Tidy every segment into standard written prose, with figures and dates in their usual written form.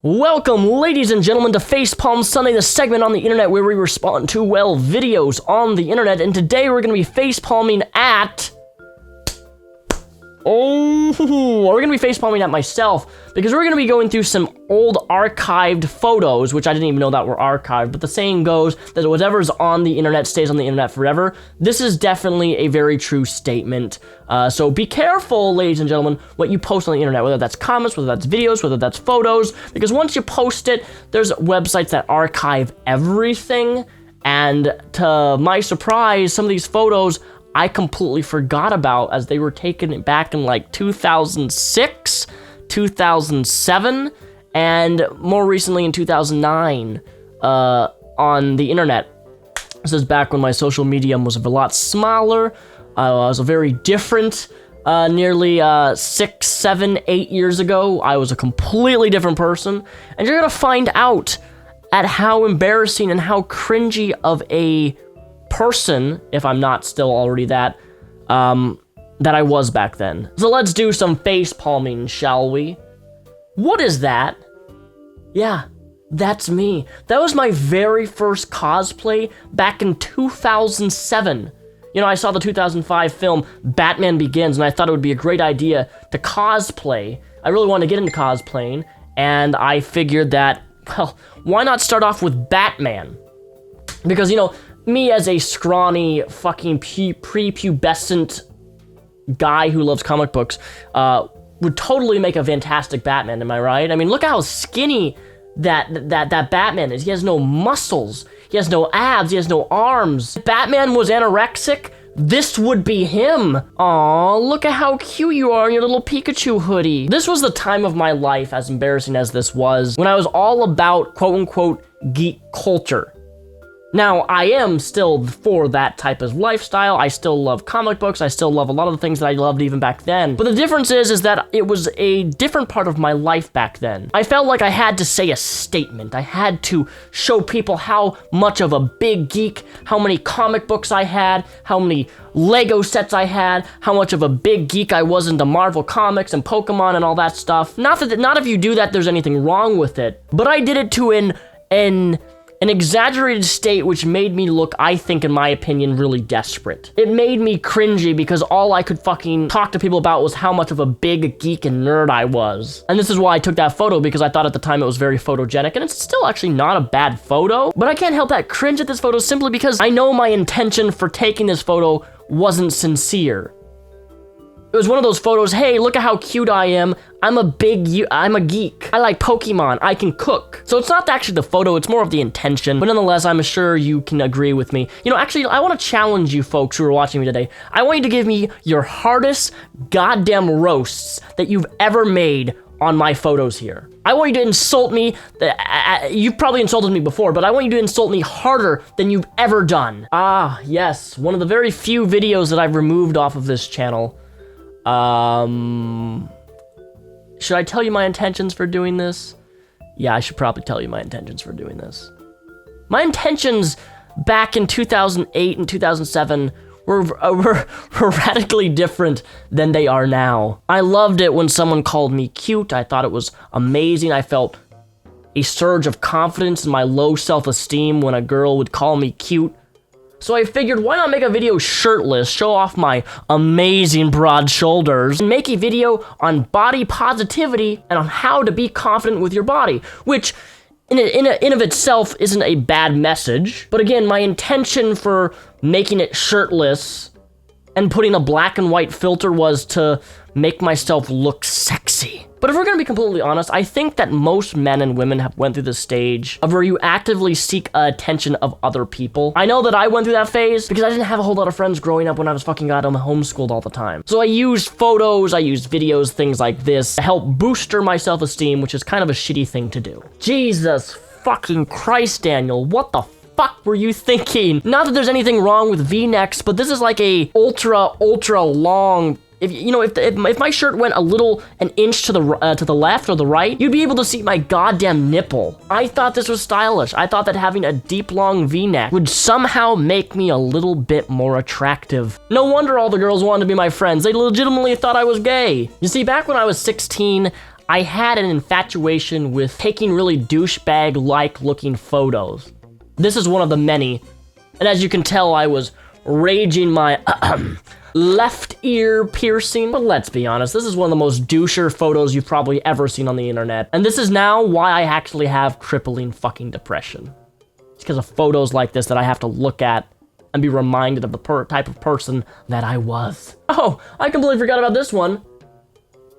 Welcome, ladies and gentlemen, to Facepalm Sunday, the segment on the internet where we respond to, well, videos on the internet. And today we're going to be facepalming at... we're going to be facepalming at myself, because we're going to be going through some old archived photos, which I didn't even know that were archived, but the saying goes that whatever's on the internet stays on the internet forever. This is definitely a very true statement. So be careful, ladies and gentlemen, what you post on the internet, whether that's comments, whether that's videos, whether that's photos, because once you post it, there's websites that archive everything, and to my surprise, some of these photos I completely forgot about, as they were taken back in like 2006, 2007, and more recently in 2009 on the internet. This is back when my social media was a lot smaller. I was a very different, nearly 6, 7, 8 years ago. I was a completely different person, and you're gonna find out at how embarrassing and how cringy of a person, if I'm not still already that I was back then. So let's do some face palming, shall we? What is that? Yeah, that's me. That was my very first cosplay back in 2007. You know, I saw the 2005 film Batman Begins, and I thought it would be a great idea to cosplay. I really wanted to get into cosplaying, and I figured that, well, why not start off with Batman? Because, you know, me as a scrawny, fucking prepubescent guy who loves comic books would totally make a fantastic Batman, am I right? I mean, look how skinny that Batman is. He has no muscles. He has no abs. He has no arms. If Batman was anorexic, this would be him. Aw, look at how cute you are in your little Pikachu hoodie. This was the time of my life, as embarrassing as this was, when I was all about quote-unquote geek culture. Now, I am still for that type of lifestyle. I still love comic books. I still love a lot of the things that I loved even back then. But the difference is that it was a different part of my life back then. I felt like I had to say a statement. I had to show people how much of a big geek, how many comic books I had, how many Lego sets I had, how much of a big geek I was into Marvel Comics and Pokemon and all that stuff. Not if you do that, there's anything wrong with it. But I did it to an exaggerated state, which made me look, I think, in my opinion, really desperate. It made me cringy because all I could fucking talk to people about was how much of a big geek and nerd I was. And this is why I took that photo, because I thought at the time it was very photogenic, and it's still actually not a bad photo, but I can't help that cringe at this photo simply because I know my intention for taking this photo wasn't sincere. It was one of those photos, hey, look at how cute I am. I'm a geek. I like Pokemon. I can cook. So it's not actually the photo, it's more of the intention. But nonetheless, I'm sure you can agree with me. You know, actually, I want to challenge you folks who are watching me today. I want you to give me your hardest goddamn roasts that you've ever made on my photos here. I want you to insult me. You've probably insulted me before, but I want you to insult me harder than you've ever done. Ah, yes. One of the very few videos that I've removed off of this channel. Should I tell you my intentions for doing this? Yeah, I should probably tell you my intentions for doing this. My intentions back in 2008 and 2007 were radically different than they are now. I loved it when someone called me cute. I thought it was amazing. I felt a surge of confidence in my low self-esteem when a girl would call me cute. So I figured, why not make a video shirtless, show off my amazing broad shoulders, and make a video on body positivity and on how to be confident with your body, which in of itself isn't a bad message. But again, my intention for making it shirtless and putting a black and white filter was to make myself look sexy. But if we're gonna be completely honest, I think that most men and women have went through the stage of where you actively seek attention of other people. I know that I went through that phase because I didn't have a whole lot of friends growing up when I was fucking goddamn homeschooled all the time. So I used photos, I used videos, things like this to help booster my self-esteem, which is kind of a shitty thing to do. Jesus fucking Christ, Daniel, what the fuck were you thinking? Not that there's anything wrong with V-necks, but this is like a ultra long. If my shirt went an inch to the left or the right, you'd be able to see my goddamn nipple. I thought this was stylish. I thought that having a deep, long V-neck would somehow make me a little bit more attractive. No wonder all the girls wanted to be my friends. They legitimately thought I was gay. You see, back when I was 16, I had an infatuation with taking really douchebag-like looking photos. This is one of the many. And as you can tell, I was raging my left ear piercing. But let's be honest, this is one of the most doucher photos you've probably ever seen on the internet. And this is now why I actually have crippling fucking depression. It's because of photos like this that I have to look at and be reminded of the type of person that I was. Oh, I completely forgot about this one.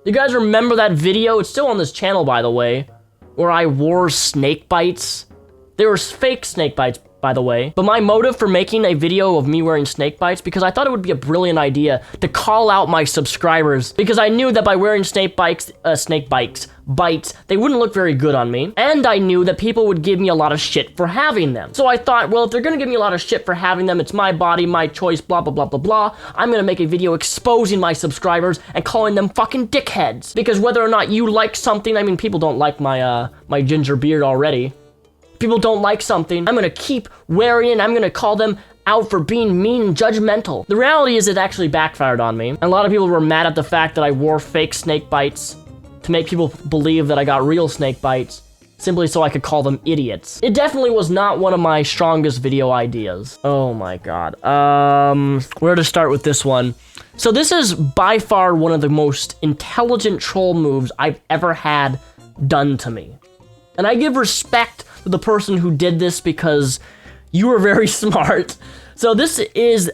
You guys remember that video? It's still on this channel, by the way, where I wore snake bites. They were fake snake bites, by the way. But my motive for making a video of me wearing snake bites, because I thought it would be a brilliant idea to call out my subscribers, because I knew that by wearing snake bites, they wouldn't look very good on me. And I knew that people would give me a lot of shit for having them. So I thought, well, if they're gonna give me a lot of shit for having them, it's my body, my choice, blah, blah, blah, blah, blah. I'm gonna make a video exposing my subscribers and calling them fucking dickheads. Because whether or not you like something, I mean, people don't like my, my ginger beard already. People don't like something, I'm gonna keep wearing it, and I'm gonna call them out for being mean and judgmental. The reality is it actually backfired on me. And a lot of people were mad at the fact that I wore fake snake bites to make people believe that I got real snake bites, simply so I could call them idiots. It definitely was not one of my strongest video ideas. Oh my god. Where to start with this one? So this is by far one of the most intelligent troll moves I've ever had done to me. And I give respect to the person who did this because you were very smart. So this is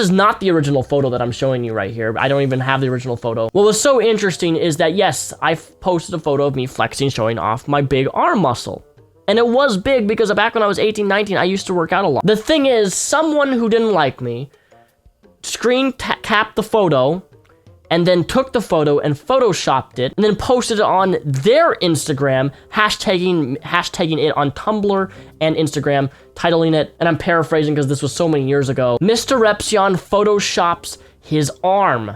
not the original photo that I'm showing you right here. I don't even have the original photo. What was so interesting is that, yes, I posted a photo of me flexing, showing off my big arm muscle. And it was big because back when I was 18, 19, I used to work out a lot. The thing is, someone who didn't like me screen capped the photo and then took the photo and photoshopped it, and then posted it on their Instagram, hashtagging it on Tumblr and Instagram, titling it, and I'm paraphrasing because this was so many years ago, Mr. Repzion photoshops his arm.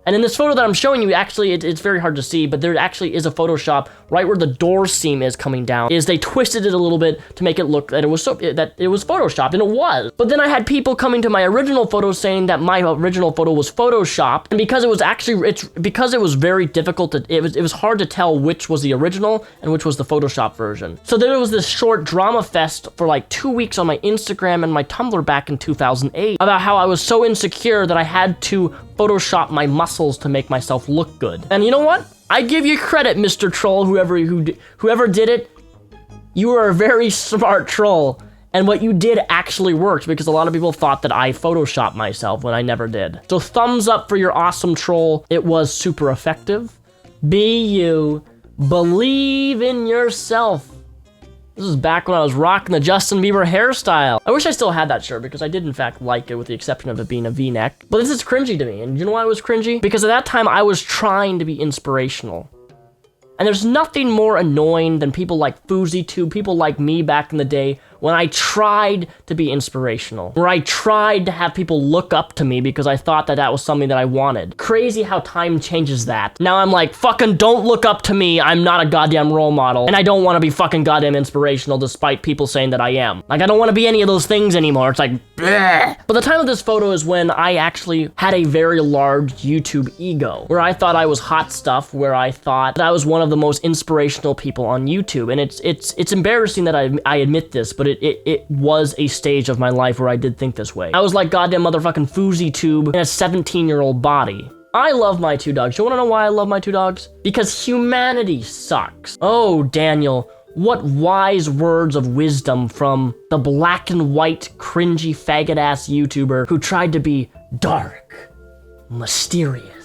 And in this photo that I'm showing you, actually, it's very hard to see, but there actually is a Photoshop right where the door seam is coming down. They twisted it a little bit to make it look that it was Photoshopped, and it was. But then I had people coming to my original photo saying that my original photo was Photoshopped, and because it was actually, because it was very difficult to, it was hard to tell which was the original and which was the Photoshop version. So there was this short drama fest for like 2 weeks on my Instagram and my Tumblr back in 2008 about how I was so insecure that I had to Photoshop my muscles to make myself look good. And you know what? I give you credit, Mr. Troll, whoever did it. You were a very smart troll. And what you did actually worked, because a lot of people thought that I Photoshopped myself when I never did. So thumbs up for your awesome troll. It was super effective. Be you. Believe in yourself. This is back when I was rocking the Justin Bieber hairstyle. I wish I still had that shirt because I did in fact like it, with the exception of it being a V-neck. But this is cringy to me, and you know why it was cringy? Because at that time I was trying to be inspirational. And there's nothing more annoying than people like FouseyTube, people like me back in the day, when I tried to be inspirational, where I tried to have people look up to me because I thought that that was something that I wanted. Crazy how time changes that. Now I'm like, fucking don't look up to me, I'm not a goddamn role model, and I don't want to be fucking goddamn inspirational despite people saying that I am. Like, I don't want to be any of those things anymore, it's like, bleh. But the time of this photo is when I actually had a very large YouTube ego, where I thought I was hot stuff, where I thought that I was one of the most inspirational people on YouTube, and it's embarrassing that I admit this, but it was a stage of my life where I did think this way. I was like goddamn motherfucking FouseyTube in a 17-year-old body. I love my two dogs. You wanna know why I love my two dogs? Because humanity sucks. Oh, Daniel, what wise words of wisdom from the black and white, cringy, faggot-ass YouTuber who tried to be dark, mysterious.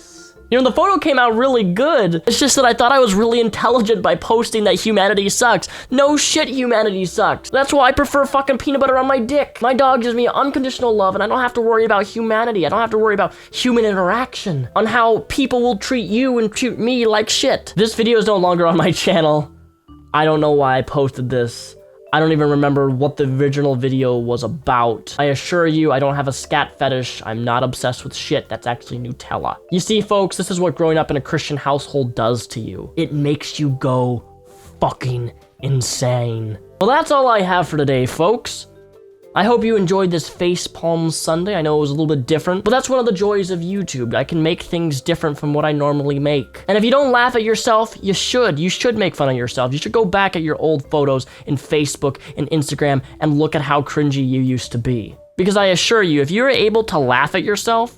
You know, the photo came out really good. It's just that I thought I was really intelligent by posting that humanity sucks. No shit, humanity sucks. That's why I prefer fucking peanut butter on my dick. My dog gives me unconditional love, and I don't have to worry about humanity. I don't have to worry about human interaction, on how people will treat you and treat me like shit. This video is no longer on my channel. I don't know why I posted this. I don't even remember what the original video was about. I assure you, I don't have a scat fetish. I'm not obsessed with shit. That's actually Nutella. You see, folks, this is what growing up in a Christian household does to you. It makes you go fucking insane. Well, that's all I have for today, folks. I hope you enjoyed this Facepalm Sunday. I know it was a little bit different, but that's one of the joys of YouTube. I can make things different from what I normally make. And if you don't laugh at yourself, you should. You should make fun of yourself. You should go back at your old photos in Facebook and Instagram and look at how cringy you used to be. Because I assure you, if you're able to laugh at yourself,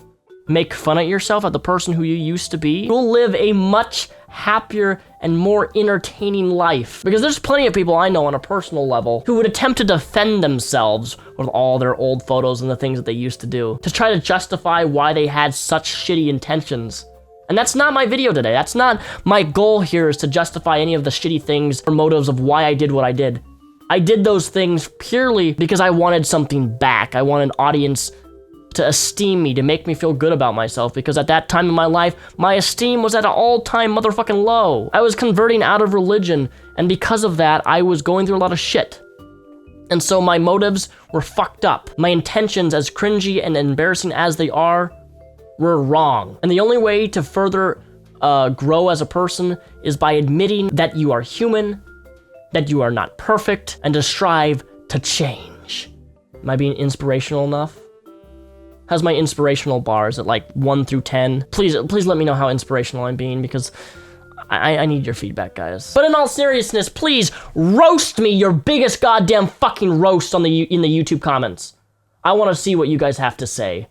make fun at yourself, at the person who you used to be, you'll live a much happier and more entertaining life. Because there's plenty of people I know on a personal level who would attempt to defend themselves with all their old photos and the things that they used to do, to try to justify why they had such shitty intentions. And that's not my video today. That's not my goal here, is to justify any of the shitty things or motives of why I did what I did. I did those things purely because I wanted something back. I wanted an audience to esteem me, to make me feel good about myself, because at that time in my life, my esteem was at an all-time motherfucking low. I was converting out of religion, and because of that, I was going through a lot of shit. And so my motives were fucked up. My intentions, as cringy and embarrassing as they are, were wrong. And the only way to further grow as a person is by admitting that you are human, that you are not perfect, and to strive to change. Am I being inspirational enough? How's my inspirational bars at like 1 through 10? Please let me know how inspirational I'm being, because I need your feedback, guys. But in all seriousness, please roast me your biggest goddamn fucking roast in the YouTube comments. I want to see what you guys have to say.